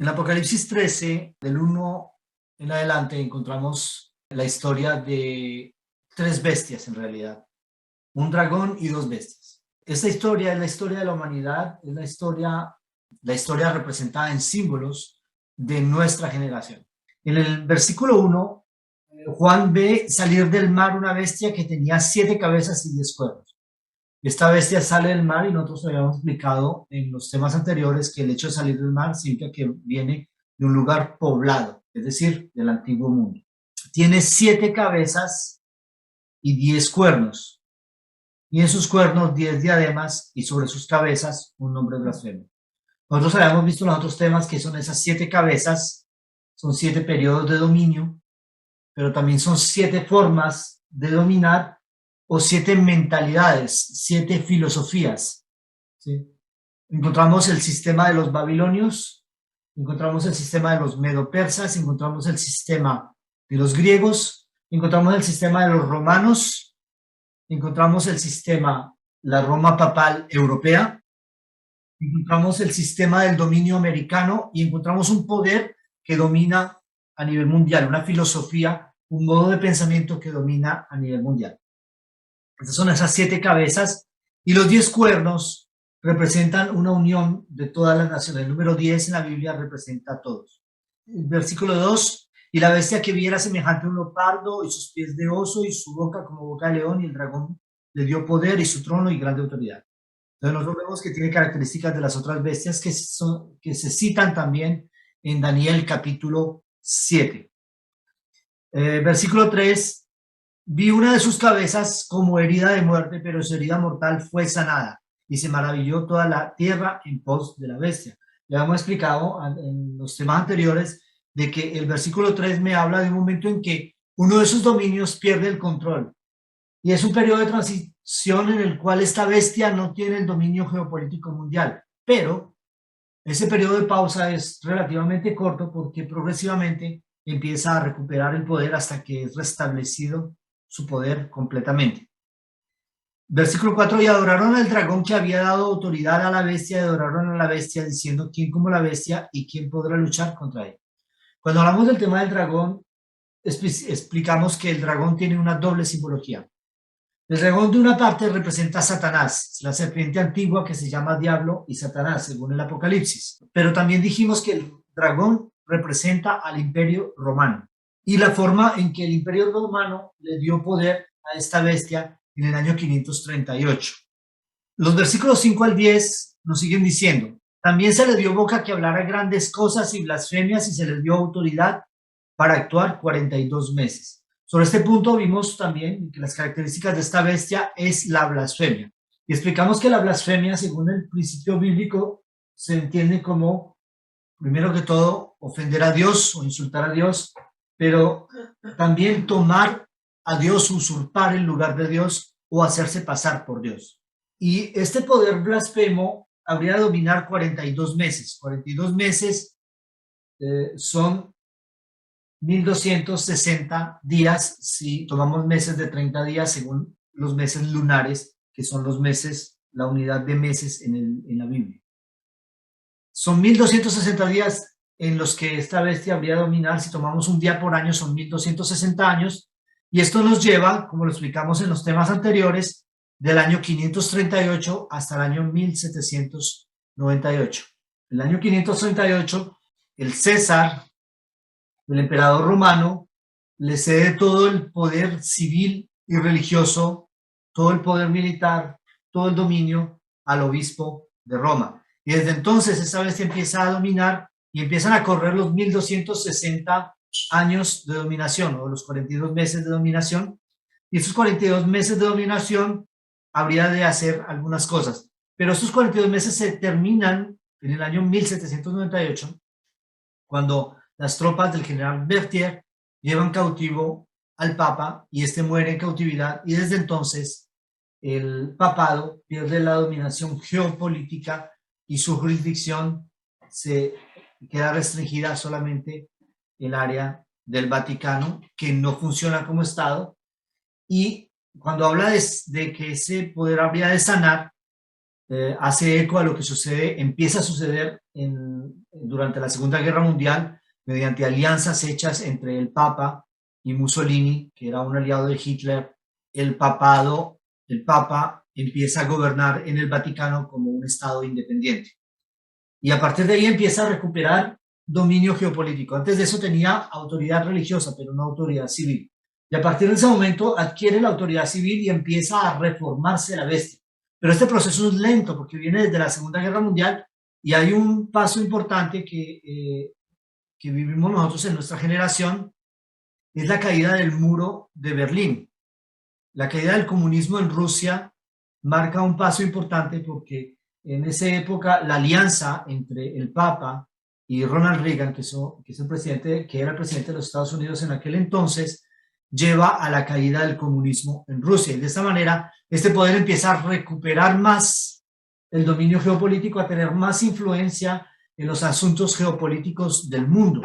En Apocalipsis 13, del 1 en adelante, encontramos la historia de tres bestias en realidad, un dragón y dos bestias. Esta historia es la historia de la humanidad, es la historia representada en símbolos de nuestra generación. En el versículo 1, Juan ve salir del mar una bestia que tenía 7 cabezas y 10 cuernos. Esta bestia sale del mar y nosotros habíamos explicado en los temas anteriores que el hecho de salir del mar significa que viene de un lugar poblado, es decir, del antiguo mundo. Tiene 7 cabezas y 10 cuernos, y en sus cuernos 10 diademas y sobre sus cabezas un nombre blasfemo. Nosotros habíamos visto en los otros temas que son esas 7 cabezas, son 7 periodos de dominio, pero también son 7 formas de dominar o 7 mentalidades, 7 filosofías. ¿Sí? Encontramos el sistema de los babilonios, encontramos el sistema de los medo-persas, encontramos el sistema de los griegos, encontramos el sistema de los romanos, encontramos el sistema, la Roma papal europea, encontramos el sistema del dominio americano y encontramos un poder que domina a nivel mundial, una filosofía, un modo de pensamiento que domina a nivel mundial. Estas son esas 7 cabezas y los 10 cuernos representan una unión de todas las naciones. El número 10 en la Biblia representa a todos. El versículo 2, y la bestia que vi era semejante a un leopardo y sus pies de oso y su boca como boca de león y el dragón le dio poder y su trono y grande autoridad. Entonces nosotros vemos que tiene características de las otras bestias que se citan también en Daniel capítulo 7. Versículo 3, vi una de sus cabezas como herida de muerte, pero su herida mortal fue sanada, y se maravilló toda la tierra en pos de la bestia. Ya hemos explicado en los temas anteriores de que el versículo 3 me habla de un momento en que uno de sus dominios pierde el control, y es un periodo de transición en el cual esta bestia no tiene el dominio geopolítico mundial, pero ese periodo de pausa es relativamente corto porque progresivamente empieza a recuperar el poder hasta que es restablecido su poder completamente. Versículo 4, y adoraron al dragón que había dado autoridad a la bestia, y adoraron a la bestia diciendo, ¿quién como la bestia y quién podrá luchar contra él? Cuando hablamos del tema del dragón, explicamos que el dragón tiene una doble simbología. El dragón de una parte representa a Satanás, la serpiente antigua que se llama Diablo y Satanás, según el Apocalipsis. Pero también dijimos que el dragón representa al Imperio Romano y la forma en que el Imperio Romano le dio poder a esta bestia en el año 538. Los versículos 5 al 10 nos siguen diciendo, también se le dio boca que hablara grandes cosas y blasfemias y se le dio autoridad para actuar 42 meses. Sobre este punto vimos también que las características de esta bestia es la blasfemia. Y explicamos que la blasfemia, según el principio bíblico, se entiende como, primero que todo, ofender a Dios o insultar a Dios, pero también tomar a Dios, usurpar el lugar de Dios o hacerse pasar por Dios. Y este poder blasfemo habría de dominar 42 meses. 42 meses son 1260 días si tomamos meses de 30 días según los meses lunares, que son los meses, la unidad de meses en la Biblia. Son 1260 días en los que esta bestia habría de dominar. Si tomamos un día por año son 1260 años, y esto nos lleva, como lo explicamos en los temas anteriores, del año 538 hasta el año 1798. El año 538, el César, el emperador romano, le cede todo el poder civil y religioso, todo el poder militar, todo el dominio al obispo de Roma. Y desde entonces esa bestia empieza a dominar y empiezan a correr los 1260 años de dominación o los 42 meses de dominación. Y esos 42 meses de dominación habría de hacer algunas cosas. Pero estos 42 meses se terminan en el año 1798, cuando las tropas del general Berthier llevan cautivo al Papa y este muere en cautividad, y desde entonces el papado pierde la dominación geopolítica y su jurisdicción se queda restringida solamente el área del Vaticano, que no funciona como Estado. Y cuando habla de que ese poder habría de sanar, hace eco a lo que sucede, empieza a suceder durante la Segunda Guerra Mundial mediante alianzas hechas entre el Papa y Mussolini, que era un aliado de Hitler. El Papa empieza a gobernar en el Vaticano como un estado independiente. Y a partir de ahí empieza a recuperar dominio geopolítico. Antes de eso tenía autoridad religiosa, pero no autoridad civil. Y a partir de ese momento adquiere la autoridad civil y empieza a reformarse la bestia. Pero este proceso es lento porque viene desde la Segunda Guerra Mundial y hay un paso importante que vivimos nosotros en nuestra generación, es la caída del muro de Berlín. La caída del comunismo en Rusia marca un paso importante porque en esa época la alianza entre el Papa y Ronald Reagan, que era el presidente de los Estados Unidos en aquel entonces, lleva a la caída del comunismo en Rusia. Y de esta manera, este poder empieza a recuperar más el dominio geopolítico, a tener más influencia en los asuntos geopolíticos del mundo.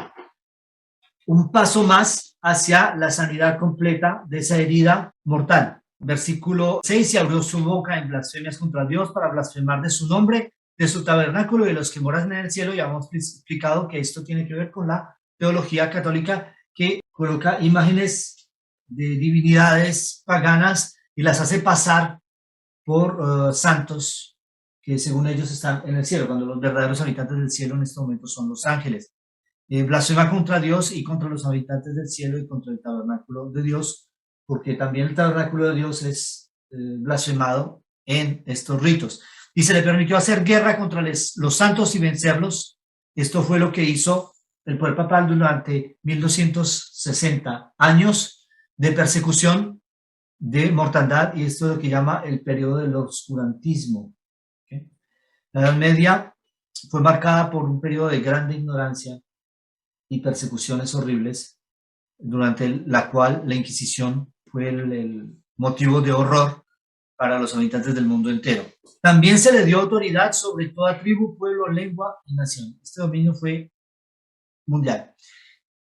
Un paso más hacia la sanidad completa de esa herida mortal. Versículo 6, y abrió su boca en blasfemias contra Dios para blasfemar de su nombre, de su tabernáculo y de los que moran en el cielo. Ya hemos explicado que esto tiene que ver con la teología católica que coloca imágenes de divinidades paganas y las hace pasar por santos que según ellos están en el cielo, cuando los verdaderos habitantes del cielo en este momento son los ángeles. Blasfema contra Dios y contra los habitantes del cielo y contra el tabernáculo de Dios, porque también el tabernáculo de Dios es blasfemado en estos ritos. Y se le permitió hacer guerra contra los santos y vencerlos. Esto fue lo que hizo el poder papal durante 1260 años de persecución, de mortandad, y esto es lo que llama el periodo del oscurantismo. ¿Okay? La Edad Media fue marcada por un periodo de grande ignorancia y persecuciones horribles, durante la cual la Inquisición fue el motivo de horror para los habitantes del mundo entero. También se le dio autoridad sobre toda tribu, pueblo, lengua y nación. Este dominio fue mundial.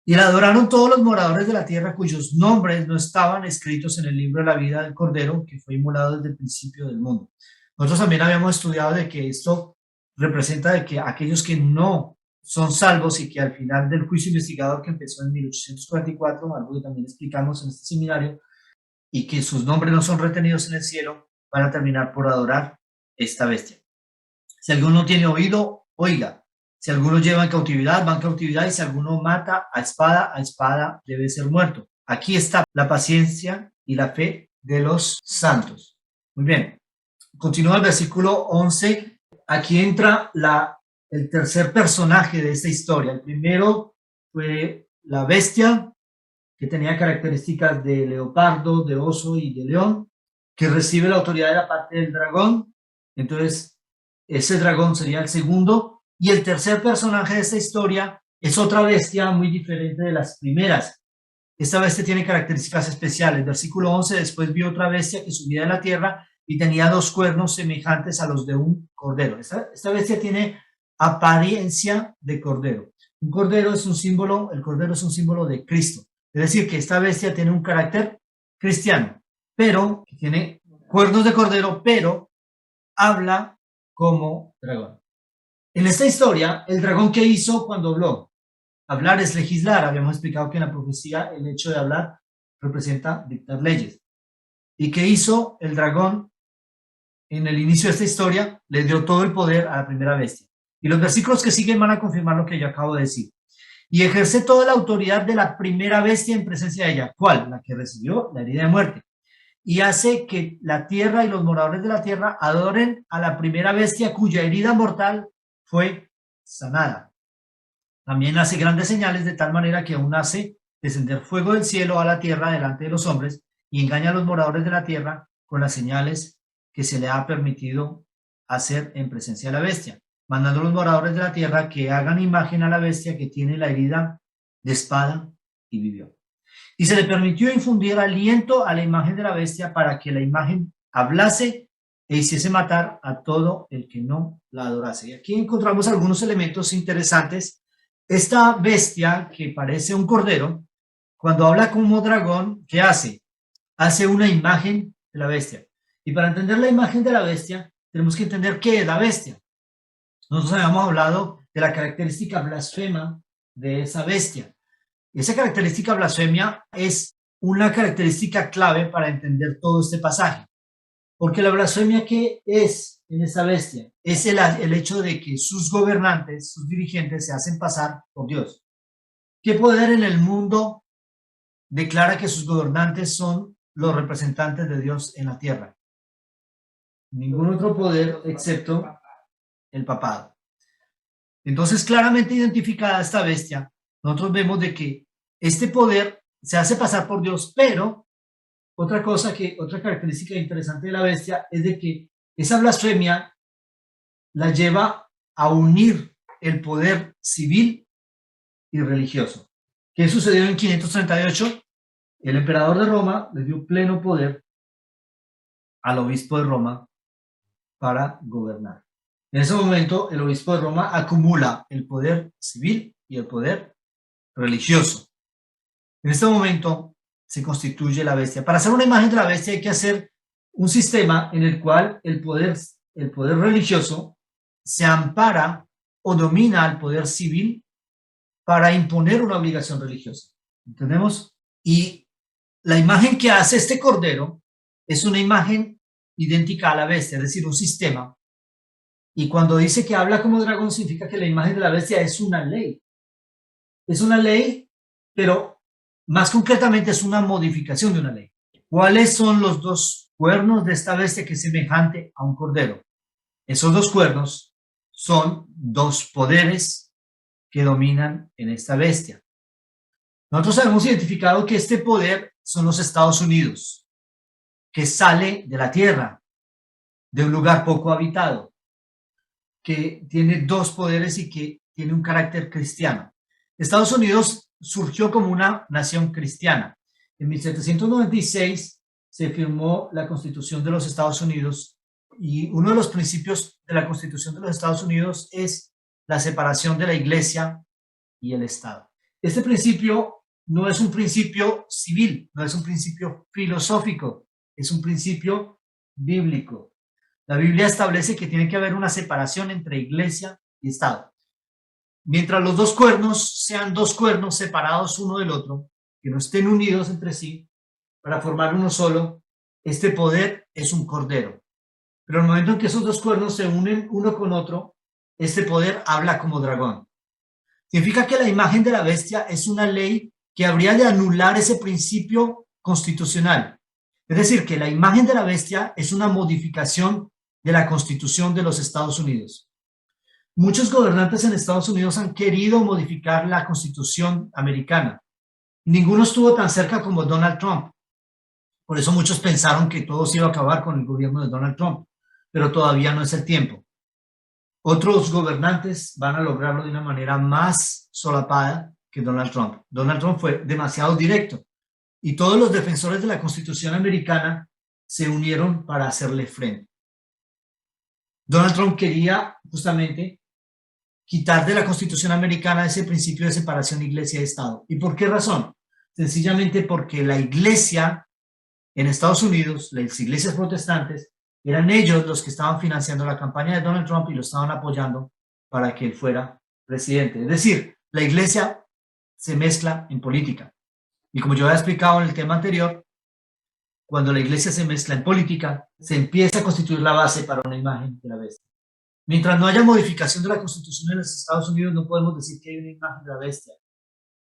Y la adoraron todos los moradores de la tierra cuyos nombres no estaban escritos en el libro de la vida del Cordero, que fue inmolado desde el principio del mundo. Nosotros también habíamos estudiado de que esto representa de que aquellos que no son salvos y que al final del juicio investigador que empezó en 1844, algo que también explicamos en este seminario, y que sus nombres no son retenidos en el cielo, van a terminar por adorar esta bestia. Si alguno tiene oído, oiga. Si alguno lleva en cautividad, va en cautividad, y si alguno mata a espada debe ser muerto. Aquí está la paciencia y la fe de los santos. Muy bien. Continúa el versículo 11. Aquí entra el tercer personaje de esta historia. El primero fue la bestia, que tenía características de leopardo, de oso y de león, que recibe la autoridad de la parte del dragón. Entonces, ese dragón sería el segundo. Y el tercer personaje de esta historia es otra bestia muy diferente de las primeras. Esta bestia tiene características especiales. Versículo 11, después vio otra bestia que subía de la tierra y tenía dos cuernos semejantes a los de un cordero. Esta bestia tiene apariencia de cordero. Un cordero es un símbolo, el cordero es un símbolo de Cristo. Es decir, que esta bestia tiene un carácter cristiano, pero que tiene cuernos de cordero, pero habla como dragón. En esta historia, el dragón, ¿qué hizo cuando habló? Hablar es legislar. Habíamos explicado que en la profecía el hecho de hablar representa dictar leyes. ¿Y qué hizo el dragón en el inicio de esta historia? Le dio todo el poder a la primera bestia. Y los versículos que siguen van a confirmar lo que yo acabo de decir. Y ejerce toda la autoridad de la primera bestia en presencia de ella. ¿Cuál? La que recibió la herida de muerte. Y hace que la tierra y los moradores de la tierra adoren a la primera bestia cuya herida mortal fue sanada. También hace grandes señales de tal manera que aún hace descender fuego del cielo a la tierra delante de los hombres y engaña a los moradores de la tierra con las señales que se le ha permitido hacer en presencia de la bestia, mandando a los moradores de la tierra que hagan imagen a la bestia que tiene la herida de espada y vivió. Y se le permitió infundir aliento a la imagen de la bestia para que la imagen hablase e hiciese matar a todo el que no la adorase. Y aquí encontramos algunos elementos interesantes. Esta bestia, que parece un cordero, cuando habla como dragón, ¿qué hace? Hace una imagen de la bestia. Y para entender la imagen de la bestia, tenemos que entender qué es la bestia. Nosotros habíamos hablado de la característica blasfema de esa bestia. Esa característica blasfemia es una característica clave para entender todo este pasaje. Porque la blasfemia, ¿qué es en esta bestia? Es el hecho de que sus gobernantes, sus dirigentes, se hacen pasar por Dios. ¿Qué poder en el mundo declara que sus gobernantes son los representantes de Dios en la tierra? Ningún otro poder excepto el papado. Entonces, claramente identificada esta bestia, nosotros vemos de que este poder se hace pasar por Dios, pero otra característica interesante de la bestia es de que esa blasfemia la lleva a unir el poder civil y religioso. ¿Qué sucedió en 538? El emperador de Roma le dio pleno poder al obispo de Roma para gobernar. En ese momento, el obispo de Roma acumula el poder civil y el poder religioso. En este momento se constituye la bestia. Para hacer una imagen de la bestia hay que hacer un sistema en el cual el poder religioso se ampara o domina al poder civil para imponer una obligación religiosa. ¿Entendemos? Y la imagen que hace este cordero es una imagen idéntica a la bestia, es decir, un sistema. Y cuando dice que habla como dragón, significa que la imagen de la bestia es una ley. Es una ley, pero más concretamente es una modificación de una ley. ¿Cuáles son los dos cuernos de esta bestia que es semejante a un cordero? Esos dos cuernos son dos poderes que dominan en esta bestia. Nosotros hemos identificado que este poder son los Estados Unidos, que sale de la tierra, de un lugar poco habitado, que tiene dos poderes y que tiene un carácter cristiano. Estados Unidos surgió como una nación cristiana. En 1796 se firmó la Constitución de los Estados Unidos y uno de los principios de la Constitución de los Estados Unidos es la separación de la Iglesia y el Estado. Este principio no es un principio civil, no es un principio filosófico, es un principio bíblico. La Biblia establece que tiene que haber una separación entre Iglesia y Estado. Mientras los dos cuernos sean dos cuernos separados uno del otro, que no estén unidos entre sí para formar uno solo, este poder es un cordero. Pero en el momento en que esos dos cuernos se unen uno con otro, este poder habla como dragón. Significa que la imagen de la bestia es una ley que habría de anular ese principio constitucional. Es decir, que la imagen de la bestia es una modificación de la Constitución de los Estados Unidos. Muchos gobernantes en Estados Unidos han querido modificar la Constitución americana. Ninguno estuvo tan cerca como Donald Trump. Por eso muchos pensaron que todo se iba a acabar con el gobierno de Donald Trump, pero todavía no es el tiempo. Otros gobernantes van a lograrlo de una manera más solapada que Donald Trump. Donald Trump fue demasiado directo y todos los defensores de la Constitución americana se unieron para hacerle frente. Donald Trump quería justamente quitar de la Constitución americana ese principio de separación iglesia y Estado. ¿Y por qué razón? Sencillamente porque la iglesia en Estados Unidos, las iglesias protestantes, eran ellos los que estaban financiando la campaña de Donald Trump y lo estaban apoyando para que él fuera presidente. Es decir, la iglesia se mezcla en política. Y como yo había explicado en el tema anterior, cuando la iglesia se mezcla en política, se empieza a constituir la base para una imagen de la bestia. Mientras no haya modificación de la Constitución en los Estados Unidos, no podemos decir que hay una imagen de la bestia.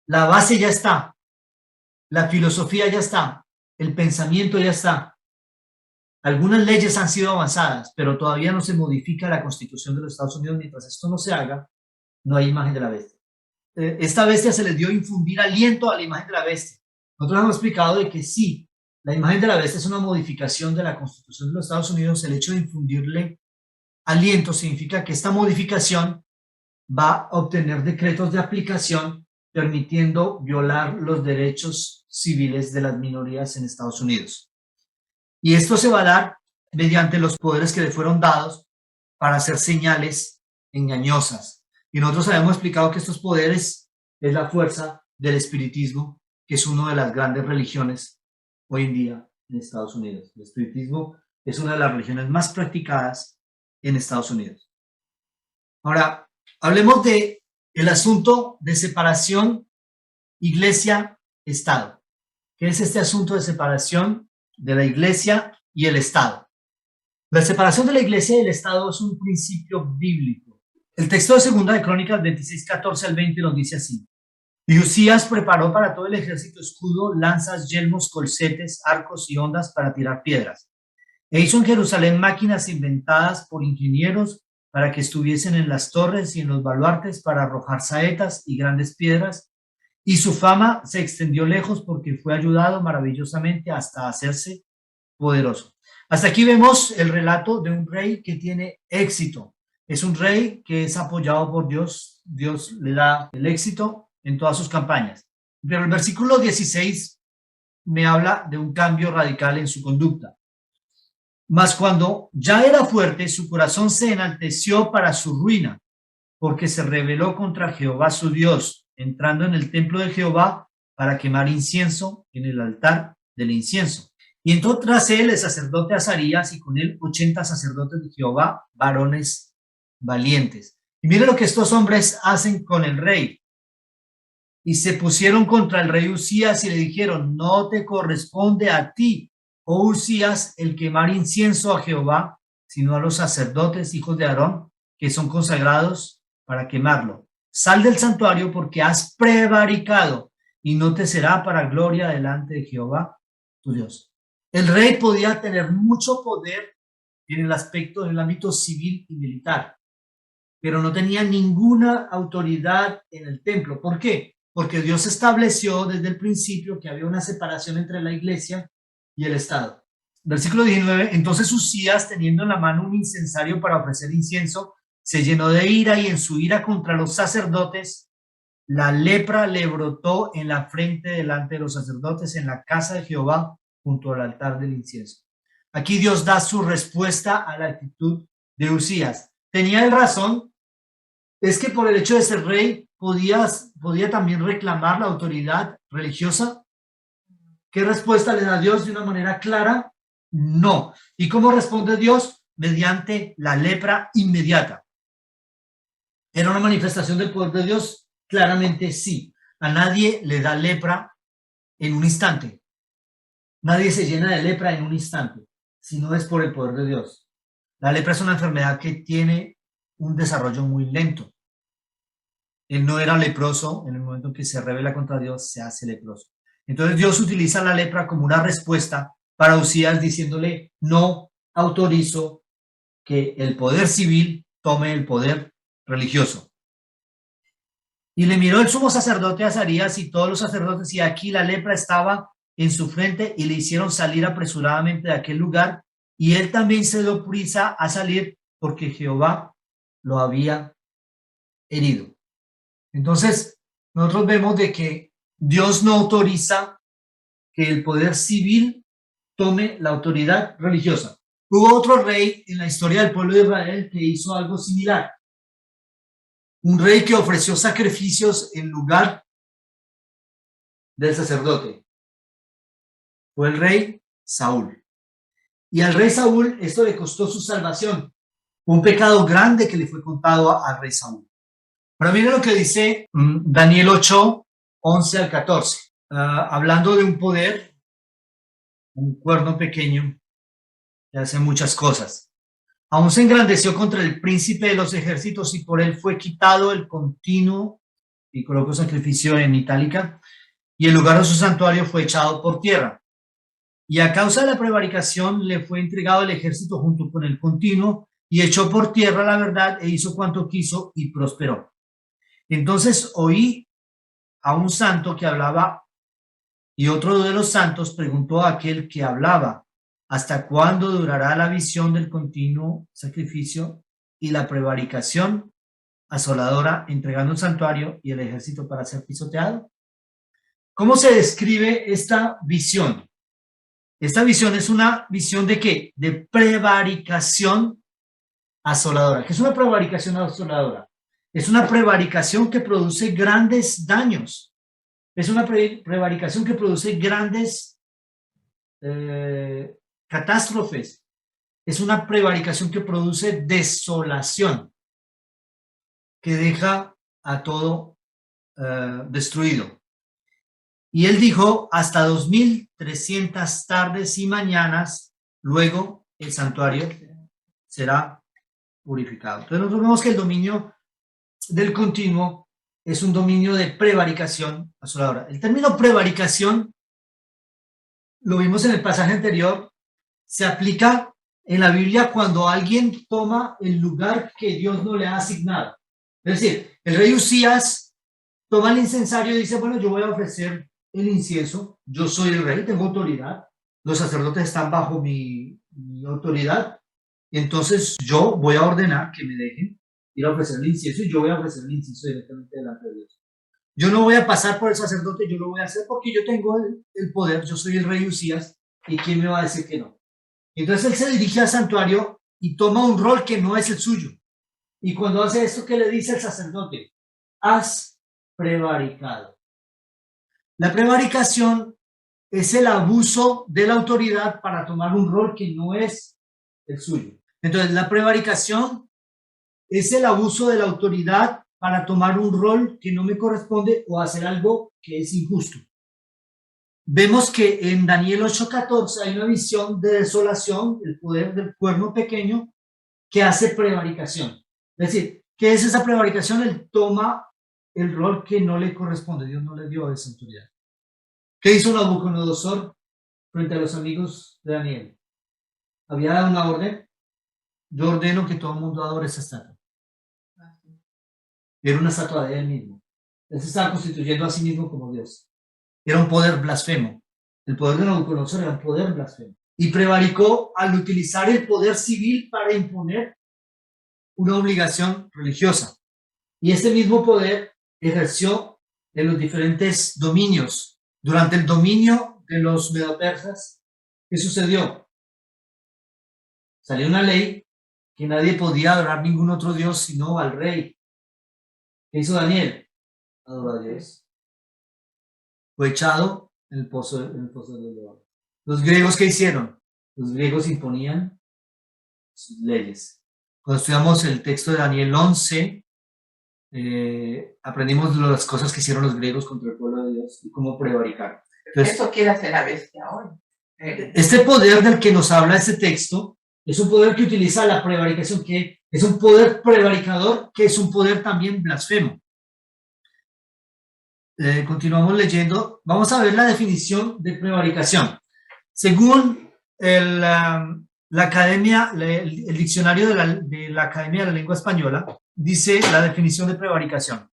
La base ya está, la filosofía ya está, el pensamiento ya está. Algunas leyes han sido avanzadas, pero todavía no se modifica la Constitución de los Estados Unidos. Mientras esto no se haga, no hay imagen de la bestia. Esta bestia se les dio infundir aliento a la imagen de la bestia. Nosotros hemos explicado de que sí, la imagen de la bestia es una modificación de la Constitución de los Estados Unidos. El hecho de infundirle aliento significa que esta modificación va a obtener decretos de aplicación permitiendo violar los derechos civiles de las minorías en Estados Unidos. Y esto se va a dar mediante los poderes que le fueron dados para hacer señales engañosas. Y nosotros habíamos explicado que estos poderes es la fuerza del espiritismo, que es una de las grandes religiones hoy en día en Estados Unidos. El espiritismo es una de las religiones más practicadas en Estados Unidos. Ahora, hablemos de el asunto de separación iglesia-estado. ¿Qué es este asunto de separación de la iglesia y el estado? La separación de la iglesia y el estado es un principio bíblico. El texto de Segunda de Crónicas 26, 14 al 20 nos dice así: y Usías preparó para todo el ejército escudo, lanzas, yelmos, colcetes, arcos y ondas para tirar piedras. E hizo en Jerusalén máquinas inventadas por ingenieros para que estuviesen en las torres y en los baluartes para arrojar saetas y grandes piedras. Y su fama se extendió lejos porque fue ayudado maravillosamente hasta hacerse poderoso. Hasta aquí vemos el relato de un rey que tiene éxito. Es un rey que es apoyado por Dios. Dios le da el éxito en todas sus campañas. Pero el versículo 16 me habla de un cambio radical en su conducta. Mas cuando ya era fuerte, su corazón se enalteció para su ruina, porque se rebeló contra Jehová su Dios, entrando en el templo de Jehová para quemar incienso en el altar del incienso. Y entró tras él el sacerdote Azarías y con él 80 sacerdotes de Jehová, varones valientes. Y mire lo que estos hombres hacen con el rey. Y se pusieron contra el rey Usías y le dijeron: no te corresponde a ti, oh Usías, el quemar incienso a Jehová, sino a los sacerdotes, hijos de Aarón, que son consagrados para quemarlo. Sal del santuario porque has prevaricado y no te será para gloria delante de Jehová, tu Dios. El rey podía tener mucho poder en el aspecto del ámbito civil y militar, pero no tenía ninguna autoridad en el templo. ¿Por qué? Porque Dios estableció desde el principio que había una separación entre la iglesia y el Estado. Versículo 19, entonces Usías, teniendo en la mano un incensario para ofrecer incienso, se llenó de ira y en su ira contra los sacerdotes, la lepra le brotó en la frente delante de los sacerdotes en la casa de Jehová junto al altar del incienso. Aquí Dios da su respuesta a la actitud de Usías. ¿Tenía él razón? Es que por el hecho de ser rey podía también reclamar la autoridad religiosa. ¿Qué respuesta le da Dios de una manera clara? No. ¿Y cómo responde Dios? Mediante la lepra inmediata. ¿Era una manifestación del poder de Dios? Claramente sí. A nadie le da lepra en un instante. Nadie se llena de lepra en un instante, si no es por el poder de Dios. La lepra es una enfermedad que tiene un desarrollo muy lento. Él no era leproso, en el momento en que se rebela contra Dios, se hace leproso. Entonces Dios utiliza la lepra como una respuesta para Usías, diciéndole: no autorizo que el poder civil tome el poder religioso. Y le miró el sumo sacerdote Azarías y todos los sacerdotes, y aquí la lepra estaba en su frente, y le hicieron salir apresuradamente de aquel lugar, y él también se dio prisa a salir porque Jehová lo había herido. Entonces, nosotros vemos de que Dios no autoriza que el poder civil tome la autoridad religiosa. Hubo otro rey en la historia del pueblo de Israel que hizo algo similar. Un rey que ofreció sacrificios en lugar del sacerdote. Fue el rey Saúl. Y al rey Saúl esto le costó su salvación. Un pecado grande que le fue contado al rey Saúl. Pero miren lo que dice Daniel 8, 11 al 14. Hablando de un poder, un cuerno pequeño que hace muchas cosas. Aún se engrandeció contra el príncipe de los ejércitos y por él fue quitado el continuo, y coloco sacrificio en itálica, y el lugar de su santuario fue echado por tierra. Y a causa de la prevaricación le fue entregado el ejército junto con el continuo, y echó por tierra la verdad e hizo cuanto quiso y prosperó. Entonces oí a un santo que hablaba, y otro de los santos preguntó a aquel que hablaba: ¿hasta cuándo durará la visión del continuo sacrificio y la prevaricación asoladora, entregando el santuario y el ejército para ser pisoteado? ¿Cómo se describe esta visión? Esta visión es una visión ¿de qué? De prevaricación asoladora. ¿Qué es una prevaricación asoladora? Es una prevaricación que produce grandes daños. Es una prevaricación que produce grandes catástrofes. es una prevaricación que produce desolación, que deja a todo destruido. Y él dijo, hasta 2300 tardes y mañanas, luego el santuario será purificado. Entonces nosotros vemos que el dominio del continuo es un dominio de prevaricación asoladora. El término prevaricación, lo vimos en el pasaje anterior, se aplica en la Biblia cuando alguien toma el lugar que Dios no le ha asignado. Es decir, el rey Usías toma el incensario y dice, bueno, yo voy a ofrecer el incienso, yo soy el rey, tengo autoridad, los sacerdotes están bajo mi autoridad, y entonces yo voy a ordenar que me dejen ir a ofrecer el incienso y yo voy a ofrecer el incienso directamente delante de Dios. Yo no voy a pasar por el sacerdote, yo lo voy a hacer porque yo tengo el poder, yo soy el rey Usías, y ¿quién me va a decir que no? Entonces él se dirige al santuario y toma un rol que no es el suyo. Y cuando hace esto, ¿qué le dice el sacerdote? Has prevaricado. La prevaricación es el abuso de la autoridad para tomar un rol que no es el suyo. Entonces, la prevaricación es el abuso de la autoridad para tomar un rol que no me corresponde o hacer algo que es injusto. Vemos que en Daniel 8:14 hay una visión de desolación, el poder del cuerno pequeño, que hace prevaricación. Es decir, ¿qué es esa prevaricación? Él toma el rol que no le corresponde, Dios no le dio esa autoridad. ¿Qué hizo Nabucodonosor frente a los amigos de Daniel? Había dado una orden, yo ordeno que todo el mundo adore esa estatua. Era una estatua de él mismo. Él se estaba constituyendo a sí mismo como Dios. Era un poder blasfemo. El poder de Nabucodonosor era un poder blasfemo. Y prevaricó al utilizar el poder civil para imponer una obligación religiosa. Y este mismo poder ejerció en los diferentes dominios. Durante el dominio de los medopersas, ¿qué sucedió? Salió una ley que nadie podía adorar ningún otro dios sino al rey. ¿Qué hizo Daniel? Adoró a Dios. Fue echado en el pozo de los leones. Los griegos, ¿qué hicieron? Los griegos imponían sus leyes. Cuando estudiamos el texto de Daniel 11, aprendimos las cosas que hicieron los griegos contra el pueblo de Dios y cómo prevaricaron. Entonces, eso quiere hacer la bestia hoy. Este poder del que nos habla este texto es un poder que utiliza la prevaricación, que es un poder prevaricador, que es un poder también blasfemo. Continuamos leyendo. Vamos a ver la definición de prevaricación. Según la academia, el diccionario de la Academia de la Lengua Española, dice la definición de prevaricación.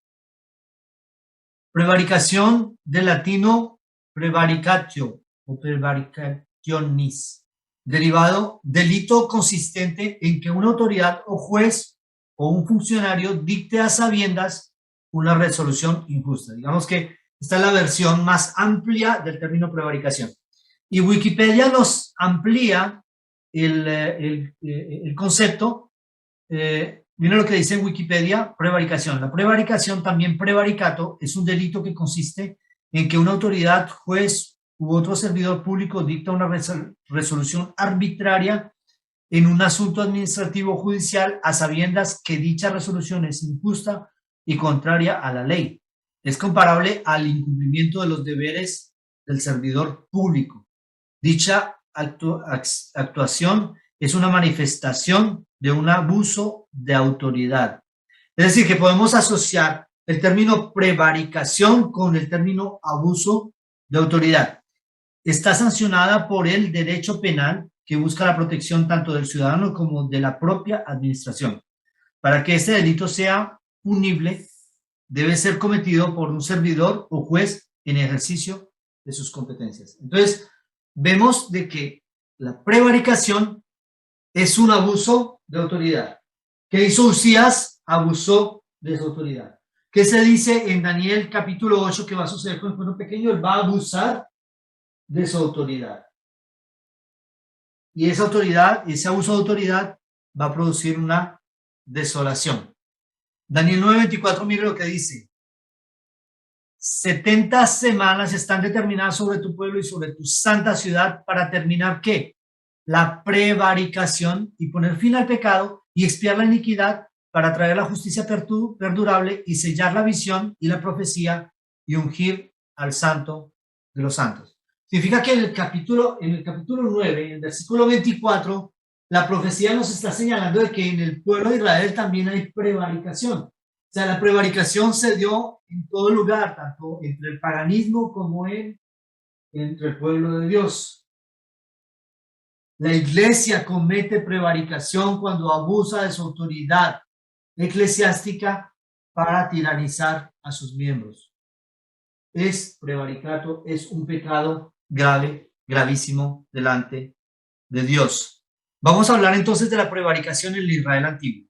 Prevaricación, del latino prevaricatio o prevaricationis, derivado delito consistente en que una autoridad o juez o un funcionario dicte a sabiendas una resolución injusta. Digamos que esta es la versión más amplia del término prevaricación. Y Wikipedia nos amplía el concepto. Miren lo que dice en Wikipedia, prevaricación. La prevaricación, también prevaricato, es un delito que consiste en que una autoridad, juez u otro servidor público dicta una resolución arbitraria en un asunto administrativo o judicial a sabiendas que dicha resolución es injusta y contraria a la ley. Es comparable al incumplimiento de los deberes del servidor público. Dicha actuación es una manifestación de un abuso de autoridad. Es decir, que podemos asociar el término prevaricación con el término abuso de autoridad. Está sancionada por el derecho penal, que busca la protección tanto del ciudadano como de la propia administración. Para que este delito sea punible, debe ser cometido por un servidor o juez en ejercicio de sus competencias. Entonces, vemos de que la prevaricación es un abuso de autoridad. ¿Qué hizo Usías? Abusó de su autoridad. ¿Qué se dice en Daniel capítulo 8 que va a suceder con el pueblo pequeño? Él va a abusar de su autoridad. Y esa autoridad, ese abuso de autoridad va a producir una desolación. Daniel 9:24, mire lo que dice. 70 semanas están determinadas sobre tu pueblo y sobre tu santa ciudad para terminar, ¿qué? la prevaricación y poner fin al pecado y expiar la iniquidad para traer la justicia perdurable y sellar la visión y la profecía y ungir al santo de los santos. Significa que en el capítulo 9, en el versículo 24, la profecía nos está señalando de que en el pueblo de Israel también hay prevaricación. O sea, la prevaricación se dio en todo lugar, tanto entre el paganismo como entre el pueblo de Dios. La iglesia comete prevaricación cuando abusa de su autoridad eclesiástica para tiranizar a sus miembros. Es prevaricato, es un pecado grave, gravísimo delante de Dios. Vamos a hablar entonces de la prevaricación en el Israel antiguo.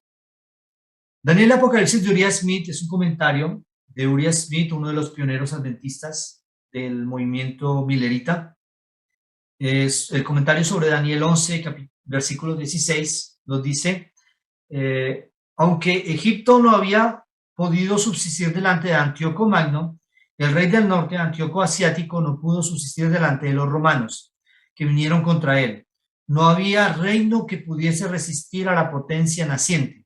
Daniel Apocalipsis de Uriah Smith es un comentario de Uriah Smith, uno de los pioneros adventistas del movimiento milerita. Es el comentario sobre Daniel 11, versículo 16, nos dice, aunque Egipto no había podido subsistir delante de Antíoco Magno, el rey del norte, Antíoco Asiático, no pudo subsistir delante de los romanos, que vinieron contra él. No había reino que pudiese resistir a la potencia naciente.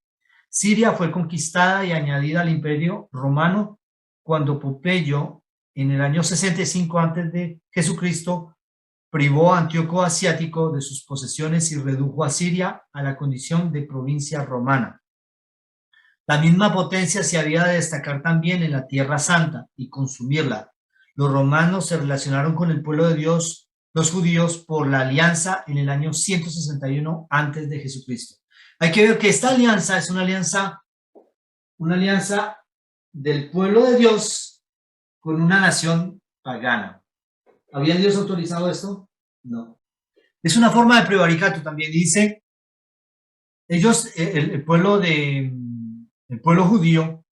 Siria fue conquistada y añadida al imperio romano cuando Pompeyo, en el año 65 antes de Jesucristo, privó a Antíoco Asiático de sus posesiones y redujo a Siria a la condición de provincia romana. La misma potencia se había de destacar también en la Tierra Santa y consumirla. Los romanos se relacionaron con el pueblo de Dios, los judíos, por la alianza en el año 161 antes de Jesucristo. Hay que ver que esta alianza es una alianza del pueblo de Dios con una nación pagana. ¿Había Dios autorizado esto? No. Es una forma de prevaricato también. Dice, ellos, el pueblo judío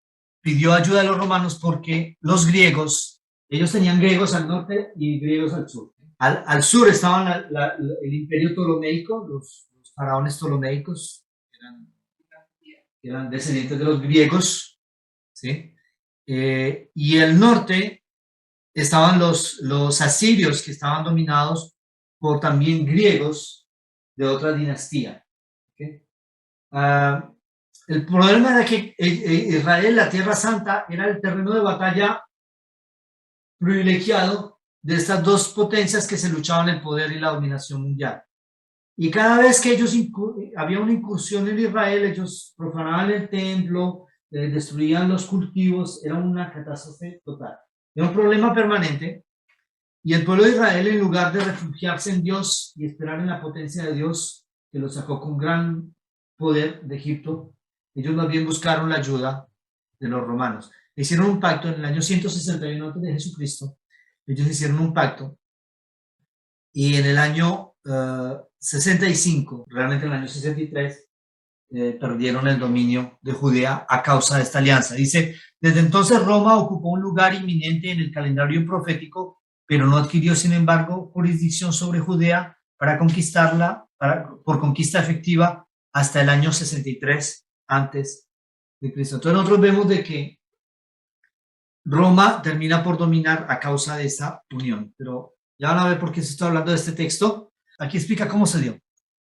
pidió ayuda a los romanos porque los griegos, ellos tenían griegos al norte y griegos al sur. Al sur estaban el imperio ptolomeico, los faraones ptolomeicos, eran descendientes de los griegos, ¿sí? Y el norte estaban los asirios, que estaban dominados por también griegos de otra dinastía. ¿Okay? El problema era que Israel, la Tierra Santa, era el terreno de batalla privilegiado de estas dos potencias que se luchaban el poder y la dominación mundial. Y cada vez que había una incursión en Israel, ellos profanaban el templo, destruían los cultivos, era una catástrofe total. Era un problema permanente. Y el pueblo de Israel, en lugar de refugiarse en Dios y esperar en la potencia de Dios, que lo sacó con gran poder de Egipto, ellos más bien buscaron la ayuda de los romanos. Hicieron un pacto en el año 161 antes de Jesucristo. Ellos hicieron un pacto y en el año 65, realmente en el año 63, perdieron el dominio de Judea a causa de esta alianza. Dice, desde entonces Roma ocupó un lugar inminente en el calendario profético, pero no adquirió, sin embargo, jurisdicción sobre Judea para conquistarla por conquista efectiva hasta el año 63 antes de Cristo. Entonces nosotros vemos de que Roma termina por dominar a causa de esta unión, pero ya van a ver por qué se está hablando de este texto. Aquí explica cómo se dio.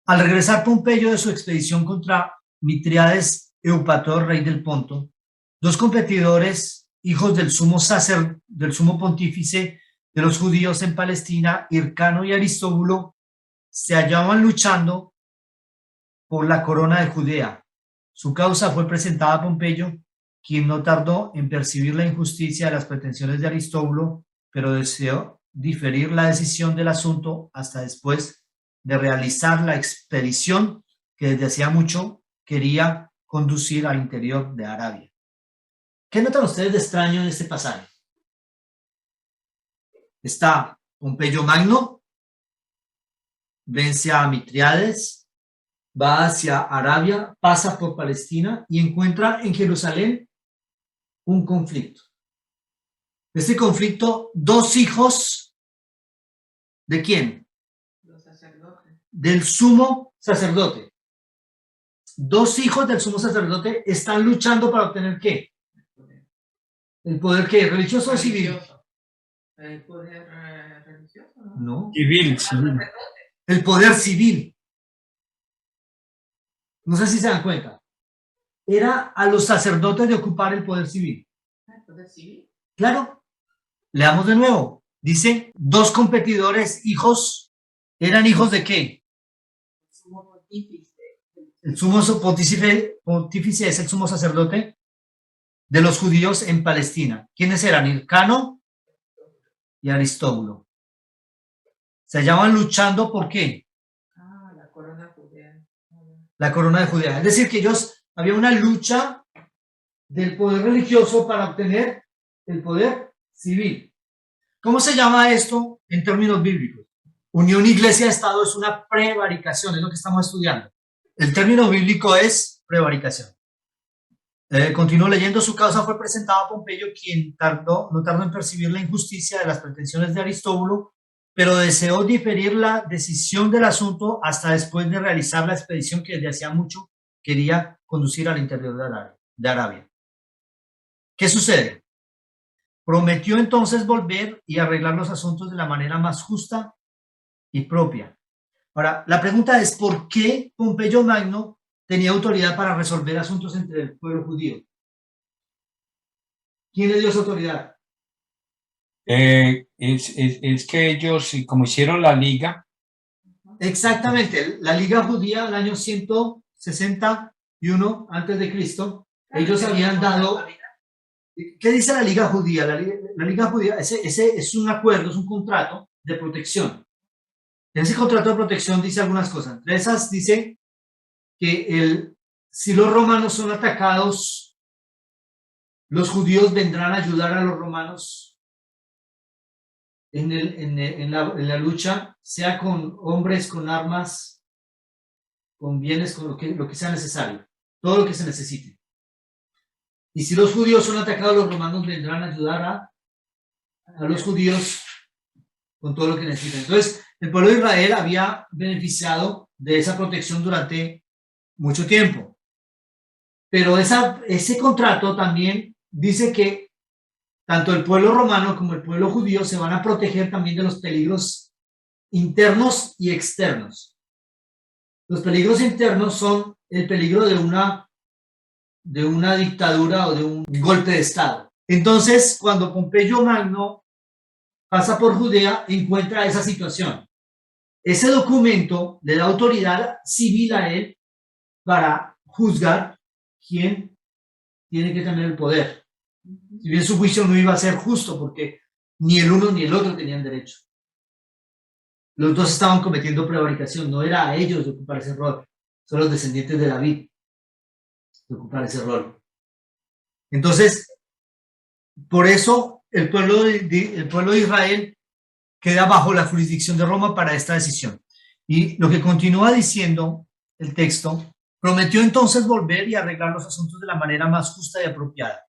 Al regresar Pompeyo de su expedición contra Mitríades Eupator, rey del Ponto, dos competidores, hijos del sumo pontífice de los judíos en Palestina, Hircano y Aristóbulo, se hallaban luchando por la corona de Judea. Su causa fue presentada a Pompeyo, quien no tardó en percibir la injusticia de las pretensiones de Aristóbulo, pero deseó diferir la decisión del asunto hasta después de realizar la expedición que desde hacía mucho quería conducir al interior de Arabia. ¿Qué notan ustedes de extraño en este pasaje? Está Pompeyo Magno, vence a Mitríades, va hacia Arabia, pasa por Palestina y encuentra en Jerusalén un conflicto. Este conflicto, dos hijos, ¿de quién? Los sacerdotes. Del sumo sacerdote. Dos hijos del sumo sacerdote están luchando para obtener ¿qué? ¿El poder qué? ¿Religioso o civil? ¿El poder religioso? No. Civil. El poder civil. No sé si se dan cuenta. Era a los sacerdotes de ocupar el poder civil. ¿El poder civil? Claro. Leamos de nuevo. Dice, dos competidores hijos. ¿Eran hijos de qué? Sumo pontífice. El sumo pontífice es el sumo sacerdote de los judíos en Palestina. ¿Quiénes eran? Hircano y Aristóbulo. Se hallaban luchando ¿por qué? La corona judea. La corona de Judea. Es decir, que había una lucha del poder religioso para obtener el poder civil. ¿Cómo se llama esto en términos bíblicos? Unión iglesia-estado es una prevaricación, es lo que estamos estudiando. El término bíblico es prevaricación. Continúo leyendo, su causa fue presentada a Pompeyo, quien no tardó en percibir la injusticia de las pretensiones de Aristóbulo, pero deseó diferir la decisión del asunto hasta después de realizar la expedición que desde hacía mucho quería conducir al interior de Arabia. ¿Qué sucede? Prometió entonces volver y arreglar los asuntos de la manera más justa y propia. Ahora, la pregunta es, ¿por qué Pompeyo Magno tenía autoridad para resolver asuntos entre el pueblo judío? ¿Quién le dio esa autoridad? Es que ellos, como hicieron la liga. Exactamente, la Liga Judía, el año 161 antes de Cristo, ellos habían dado. ¿Qué dice la Liga Judía? La Liga Judía, ese es un acuerdo, es un contrato de protección. En ese contrato de protección dice algunas cosas. Entre esas dice que si los romanos son atacados, los judíos vendrán a ayudar a los romanos en la lucha, sea con hombres, con armas, con bienes, con lo que sea necesario, todo lo que se necesite. Y si los judíos son atacados, los romanos vendrán a ayudar a los judíos con todo lo que necesitan. Entonces, el pueblo de Israel había beneficiado de esa protección durante mucho tiempo. Pero ese contrato también dice que tanto el pueblo romano como el pueblo judío se van a proteger también de los peligros internos y externos. Los peligros internos son el peligro de una dictadura o de un golpe de Estado. Entonces, cuando Pompeyo Magno pasa por Judea, encuentra esa situación. Ese documento le da autoridad civil a él para juzgar quién tiene que tener el poder. Si bien su juicio no iba a ser justo, porque ni el uno ni el otro tenían derecho. Los dos estaban cometiendo prevaricación, no era a ellos de ocupar ese rol, son los descendientes de David de ocupar ese rol. Entonces, por eso el pueblo de Israel queda bajo la jurisdicción de Roma para esta decisión. Y lo que continúa diciendo el texto, prometió entonces volver y arreglar los asuntos de la manera más justa y apropiada.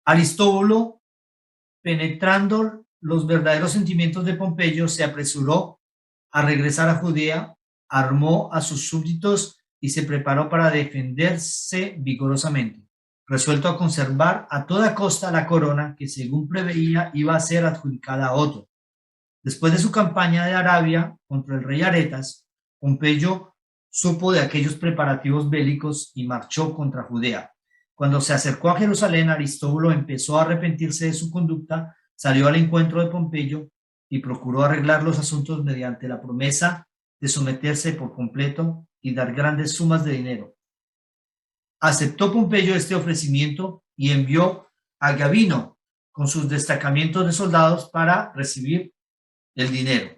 Aristóbulo, penetrando los verdaderos sentimientos de Pompeyo, se apresuró a regresar a Judea, armó a sus súbditos y se preparó para defenderse vigorosamente, resuelto a conservar a toda costa la corona que, según preveía, iba a ser adjudicada a otro. Después de su campaña de Arabia contra el rey Aretas, Pompeyo supo de aquellos preparativos bélicos y marchó contra Judea. Cuando se acercó a Jerusalén, Aristóbulo empezó a arrepentirse de su conducta, salió al encuentro de Pompeyo y procuró arreglar los asuntos mediante la promesa de someterse por completo y dar grandes sumas de dinero. Aceptó Pompeyo este ofrecimiento y envió a Gabino con sus destacamentos de soldados para recibir el dinero.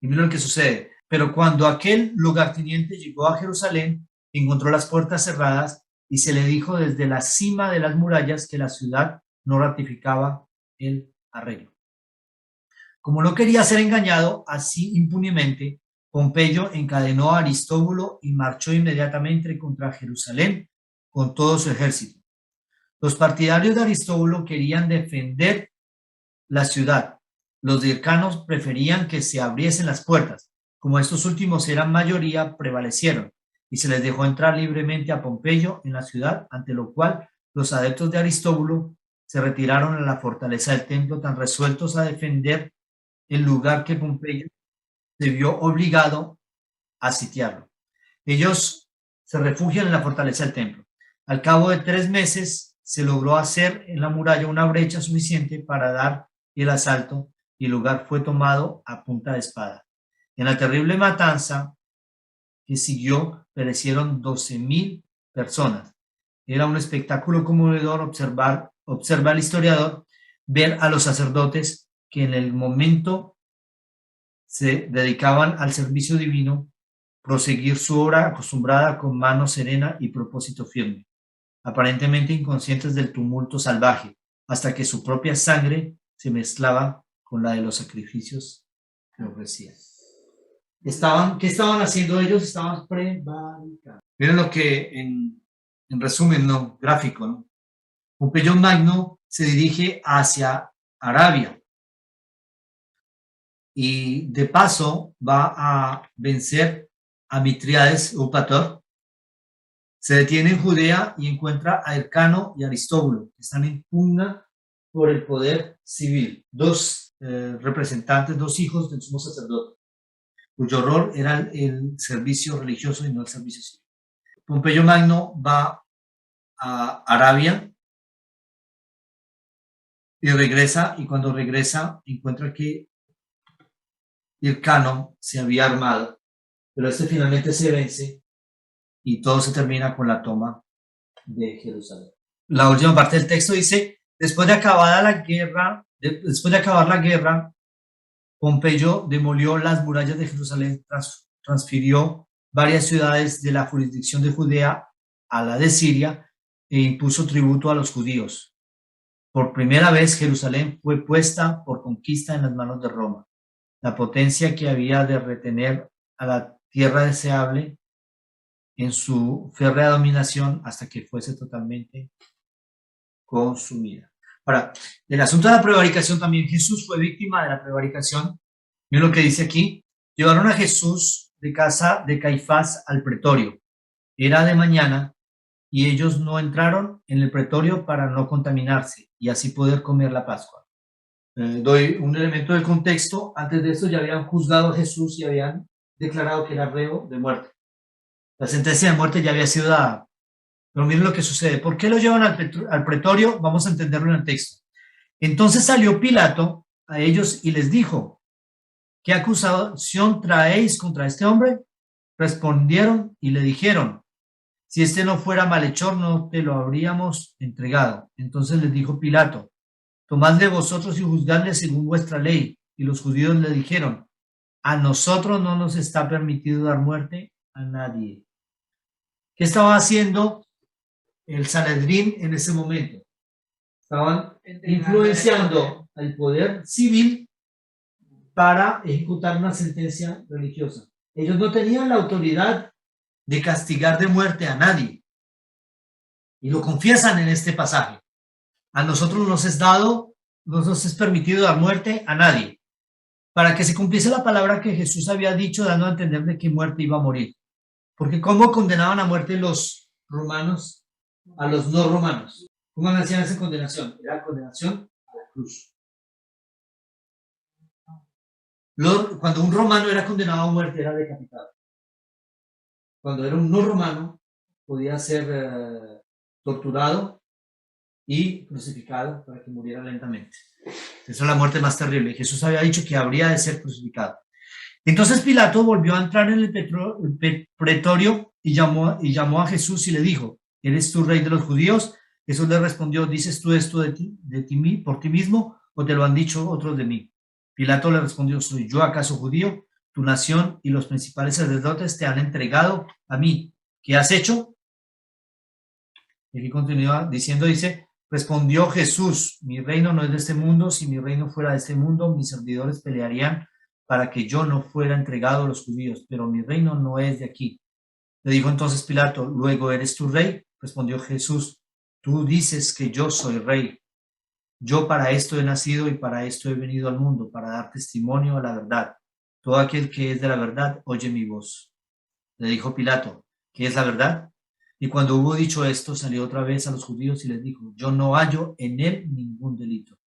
Y miren lo que sucede. Pero cuando aquel lugarteniente llegó a Jerusalén, encontró las puertas cerradas y se le dijo desde la cima de las murallas que la ciudad no ratificaba el arreglo. Como no quería ser engañado así impunemente, Pompeyo encadenó a Aristóbulo y marchó inmediatamente contra Jerusalén con todo su ejército. Los partidarios de Aristóbulo querían defender la ciudad. Los hircanos preferían que se abriesen las puertas. Como estos últimos eran mayoría, prevalecieron y se les dejó entrar libremente a Pompeyo en la ciudad, ante lo cual los adeptos de Aristóbulo se retiraron a la fortaleza del templo tan resueltos a defender el lugar que Pompeyo se vio obligado a sitiarlo. Ellos se refugian en la fortaleza del templo. Al cabo de 3 meses se logró hacer en la muralla una brecha suficiente para dar el asalto y el lugar fue tomado a punta de espada. En la terrible matanza que siguió perecieron 12,000 personas. Era un espectáculo conmovedor observa el historiador, ver a los sacerdotes que en el momento se dedicaban al servicio divino, proseguir su obra acostumbrada con mano serena y propósito firme, aparentemente inconscientes del tumulto salvaje, hasta que su propia sangre se mezclaba con la de los sacrificios que ofrecían. ¿Qué estaban haciendo ellos? Estaban prevaricando. Miren lo que en resumen, no gráfico, ¿no? Pompeyo Magno se dirige hacia Arabia y de paso va a vencer a Mitríades Eupator. Se detiene en Judea y encuentra a Hircano y Aristóbulo, que están en pugna por el poder civil. Dos representantes, dos hijos del sumo sacerdote, cuyo rol era el servicio religioso y no el servicio civil. Pompeyo Magno va a Arabia y regresa, y cuando regresa encuentra que Hircano se había armado, pero este finalmente se vence y todo se termina con la toma de Jerusalén. La última parte del texto dice, después de acabar la guerra, Pompeyo demolió las murallas de Jerusalén, transfirió varias ciudades de la jurisdicción de Judea a la de Siria e impuso tributo a los judíos. Por primera vez Jerusalén fue puesta por conquista en las manos de Roma, la potencia que había de retener a la tierra deseable en su férrea dominación hasta que fuese totalmente consumida. Ahora, el asunto de la prevaricación también, Jesús fue víctima de la prevaricación. Miren lo que dice aquí, llevaron a Jesús de casa de Caifás al pretorio. Era de mañana y ellos no entraron en el pretorio para no contaminarse y así poder comer la Pascua. Doy un elemento de contexto. Antes de esto ya habían juzgado a Jesús y habían declarado que era reo de muerte. La sentencia de muerte ya había sido dada. Pero miren lo que sucede. ¿Por qué lo llevan al pretorio? Vamos a entenderlo en el texto. Entonces salió Pilato a ellos y les dijo, ¿qué acusación traéis contra este hombre? Respondieron y le dijeron, si este no fuera malhechor, no te lo habríamos entregado. Entonces les dijo Pilato, tomadle vosotros y juzgadle según vuestra ley. Y los judíos le dijeron, a nosotros no nos está permitido dar muerte a nadie. ¿Qué estaba haciendo el Sanedrín en ese momento? Estaban influenciando al poder civil para ejecutar una sentencia religiosa. Ellos no tenían la autoridad de castigar de muerte a nadie. Y lo confiesan en este pasaje. A nosotros no nos es permitido dar muerte a nadie. Para que se cumpliese la palabra que Jesús había dicho, dando a entender de qué muerte iba a morir. Porque ¿cómo condenaban a muerte los romanos a los no romanos? ¿Cómo hacían esa condenación? Era condenación a la cruz. Cuando un romano era condenado a muerte, era decapitado. Cuando era un no romano, podía ser torturado y crucificado para que muriera lentamente. Esa es la muerte más terrible. Jesús había dicho que habría de ser crucificado. Entonces Pilato volvió a entrar en el pretorio y llamó a Jesús y le dijo, ¿eres tú rey de los judíos? Jesús le respondió, ¿dices tú esto por ti mismo o te lo han dicho otros de mí? Pilato le respondió, ¿soy yo acaso judío? Tu nación y los principales sacerdotes te han entregado a mí. ¿Qué has hecho? Y aquí continúa diciendo, respondió Jesús, mi reino no es de este mundo, si mi reino fuera de este mundo, mis servidores pelearían para que yo no fuera entregado a los judíos, pero mi reino no es de aquí. Le dijo entonces Pilato, ¿luego eres tu rey? Respondió Jesús, tú dices que yo soy rey. Yo para esto he nacido y para esto he venido al mundo, para dar testimonio a la verdad. Todo aquel que es de la verdad oye mi voz. Le dijo Pilato, ¿qué es la verdad? Y cuando hubo dicho esto, salió otra vez a los judíos y les dijo, yo no hallo en él ningún delito.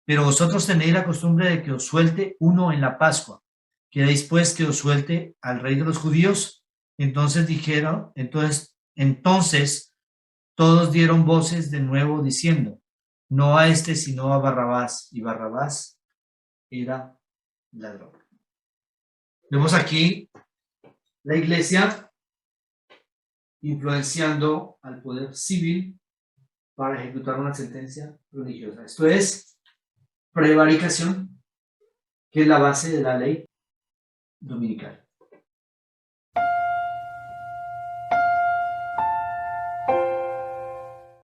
Pero vosotros tenéis la costumbre de que os suelte uno en la Pascua. ¿Queréis pues que os suelte al rey de los judíos? Entonces dijeron, entonces todos dieron voces de nuevo diciendo, no a este, sino a Barrabás. Y Barrabás era ladrón. Vemos aquí la iglesia influenciando al poder civil para ejecutar una sentencia religiosa. Esto es prevaricación, que es la base de la ley dominical.